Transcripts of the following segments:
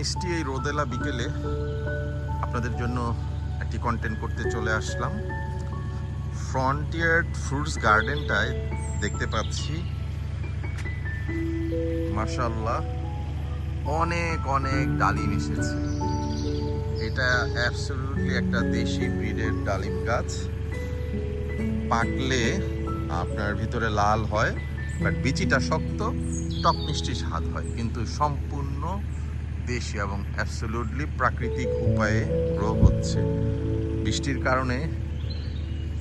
মিষ্টি এই রোদেলা বিকেলে আপনাদের জন্য একটি কন্টেন্ট করতে চলে আসলাম। ফ্রন্টিয়ার ফ্রুটস গার্ডেনটায় দেখতে পাচ্ছি মাশাআল্লাহ অনেক অনেক ডালিম এসেছে। এটা অ্যাবসলিউটলি একটা দেশি ব্রিডের ডালিম গাছ। পাকলে আপনার ভিতরে লাল হয়, বাট বিচিটা শক্ত, টক মিষ্টি স্বাদ হয়, কিন্তু সম্পূর্ণ দেশি এবং অ্যাবসলিউটলি প্রাকৃতিক উপায়ে গ্রো হচ্ছে। বৃষ্টির কারণে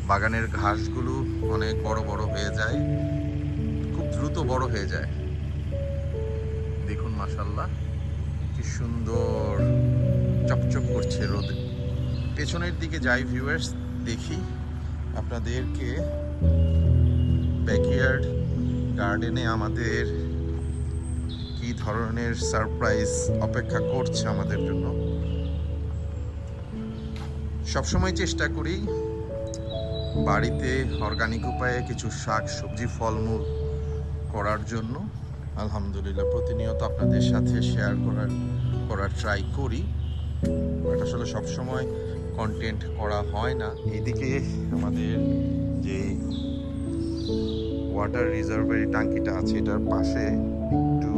বাগানের ঘাসগুলো অনেক বড় বড় হয়ে যায়, খুব দ্রুত বড় হয়ে যায়। দেখুন মাশাআল্লাহ কি সুন্দর চকচক করছে রোদে। পেছনের দিকে যাই ভিউয়ার্স, দেখি আপনাদেরকে ব্যাকইয়ার্ড গার্ডেনে আমাদের কি ধরনের সারপ্রাইজ অপেক্ষা করছে আমাদের জন্য। সবসময় চেষ্টা করি বাড়িতে অর্গানিক উপায়ে কিছু শাক সবজি ফলমূল করার জন্য। আলহামদুলিল্লাহ প্রতিনিয়ত আপনাদের সাথে শেয়ার করার ট্রাই করি, বাট আসলে সবসময় কন্টেন্ট করা হয় না। এদিকে আমাদের যে ওয়াটার রিজার্ভারি ট্যাঙ্কিটা আছে, এটার পাশে একটু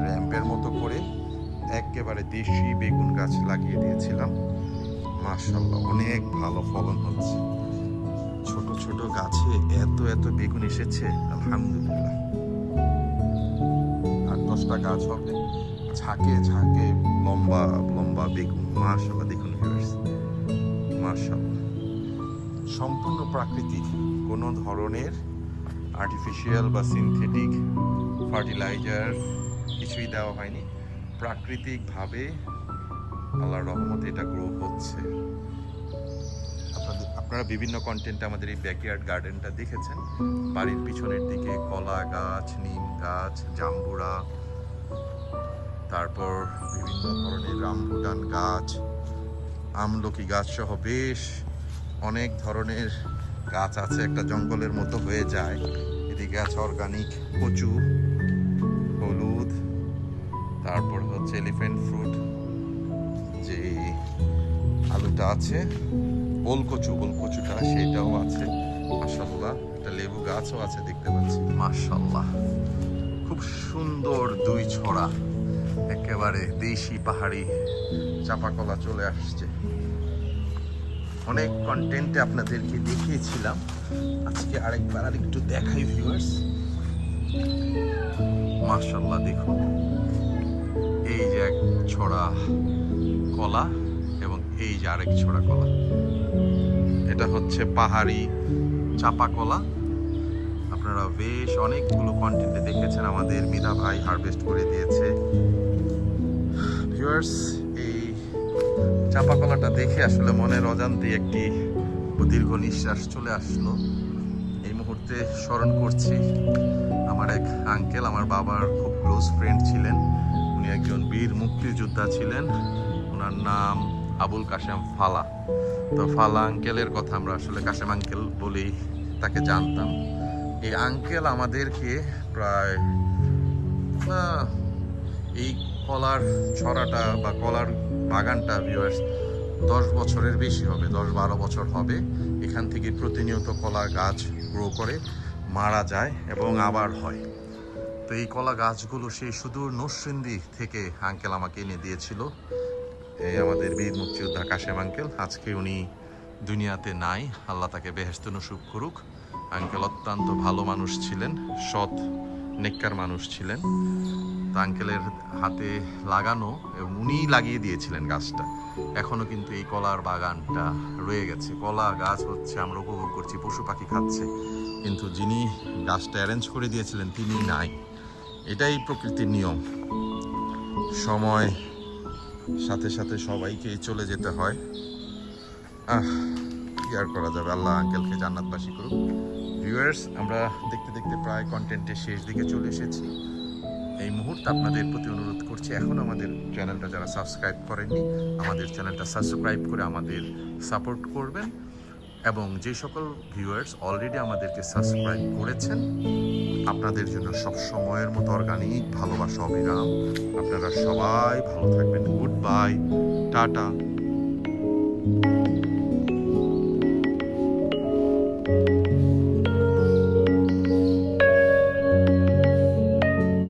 র্যাম্পের মতো করে একেবারে দেশি বেগুন গাছ লাগিয়ে দিয়েছিলাম। মাশাআল্লাহ অনেক ভালো ফলন হচ্ছে। ছোট ছোট গাছে এত এত বেগুন এসেছে আলহামদুলিল্লাহ। 8-10টা গাছ হবে, ঝাঁকে ঝাঁকে লম্বা লম্বা বেগুন। মাশাআল্লাহ দেখুন ভিউয়ার্স, মাশাআল্লাহ সম্পূর্ণ প্রাকৃতিক, কোনো ধরনের আর্টিফিশিয়াল বা সিনথেটিক ফার্টিলাইজার কিছুই দেওয়া হয়নি। প্রাকৃতিকভাবে আল্লাহর রহমতে এটা গ্রো হচ্ছে। আপনারা বিভিন্ন কন্টেন্টে আমাদের এই ব্যাকইয়ার্ড গার্ডেনটা দেখেছেন। বাড়ির পিছনের দিকে কলা গাছ, নিম গাছ, জাম্বুরা, তারপর বিভিন্ন ধরনের রামবুটান গাছ, আমলকি গাছ সহ বেশ অনেক ধরনের গাছ আছে। একটা জঙ্গলের মতো হয়ে যায়। এদিকে আছে অর্গানিক কচু, হলুদ, তারপর হচ্ছে এলিফ্যান্ট ফ্রুট, যে আলুটা আছে, ওলকচুটা সেটাও আছে। মাশাআল্লাহ একটা লেবু গাছও আছে দেখতে পাচ্ছি। মাশাআল্লাহ খুব সুন্দর দুই ছড়া একেবারে দেশি পাহাড়ি চাপা কলা চলে আসছে। অনেক কন্টেন্টে আপনাদেরকে দেখিয়েছিলাম, আজকে আরেকবার আরেকটু দেখাই ভিউয়ার্স। মাশাআল্লাহ দেখুন এই যে এক ছড়া কলা এবং এই যে আরেক ছড়া কলা, এটা হচ্ছে পাহাড়ি চাপা কলা। আপনারা বেশ অনেকগুলো কন্টেন্টে দেখেছেন, আমাদের মিধা ভাই হারভেস্ট করে দিয়েছে। ভিউয়ার্স এই চাপা কলাটা দেখে আসলে মনের অজান্তে একটি দীর্ঘ নিঃশ্বাস চলে আসলো। এই মুহূর্তে স্মরণ করছি আমার এক আঙ্কেল, আমার বাবার খুব ক্লোজ ফ্রেন্ড ছিলেন। উনি একজন বীর মুক্তিযোদ্ধা ছিলেন, ওনার নাম আবুল কাশেম ফালা। তো ফালা আঙ্কেলের কথা আমরা আসলে কাশেম আঙ্কেল বলেই তাকে জানতাম। এই আঙ্কেল আমাদেরকে প্রায় এই কলার ছড়াটা বা কলার বাগানটা ভিউয়ার্স 10 বছরের বেশি হবে, 10-12 বছর হবে। এখান থেকে প্রতিনিয়ত কলা গাছ গ্রো করে মারা যায় এবং আবার হয়। তো এই কলা গাছগুলো সেই সুদূর নরসিংদী থেকে আঙ্কেল আমাকে এনে দিয়েছিল। এই আমাদের বীর মুক্তিযোদ্ধা কাশেম আঙ্কেল, আজকে উনি দুনিয়াতে নাই, আল্লাহ তাকে বেহেশত নসিব করুক। আঙ্কেল অত্যন্ত ভালো মানুষ ছিলেন, সৎ নেককার মানুষ ছিলেন। তো আঙ্কেলের হাতে লাগানো এবং উনিই লাগিয়ে দিয়েছিলেন গাছটা। এখনো কিন্তু এই কলার বাগানটা রয়ে গেছে। কলা গাছ হচ্ছে আমরা উপভোগ করছি, পশু পাখি খাচ্ছে, কিন্তু যিনি গাছটা অ্যারেঞ্জ করে দিয়েছিলেন তিনি নাই। এটাই প্রকৃতির নিয়ম, সময় সাথে সাথে সবাইকেই চলে যেতে হয়। কি আর করা যাবে, আল্লাহ আঙ্কেলকে জান্নাতবাসী করুক। ভিউয়ার্স আমরা দেখতে দেখতে প্রায় কন্টেন্টের শেষ দিকে চলে এসেছি। এই মুহূর্তে আপনাদের প্রতি অনুরোধ করছি, এখন আমাদের চ্যানেলটা যারা সাবস্ক্রাইব করেননি, আমাদের চ্যানেলটা সাবস্ক্রাইব করে আমাদের সাপোর্ট করবেন। এবং যে সকল ভিউয়ার্স অলরেডি আমাদেরকে সাবস্ক্রাইব করেছেন, আপনাদের জন্য সব সময়ের মতো অর্গানিক ভালোবাসা অবিরাম। আপনারা সবাই ভালো থাকবেন। Good tata.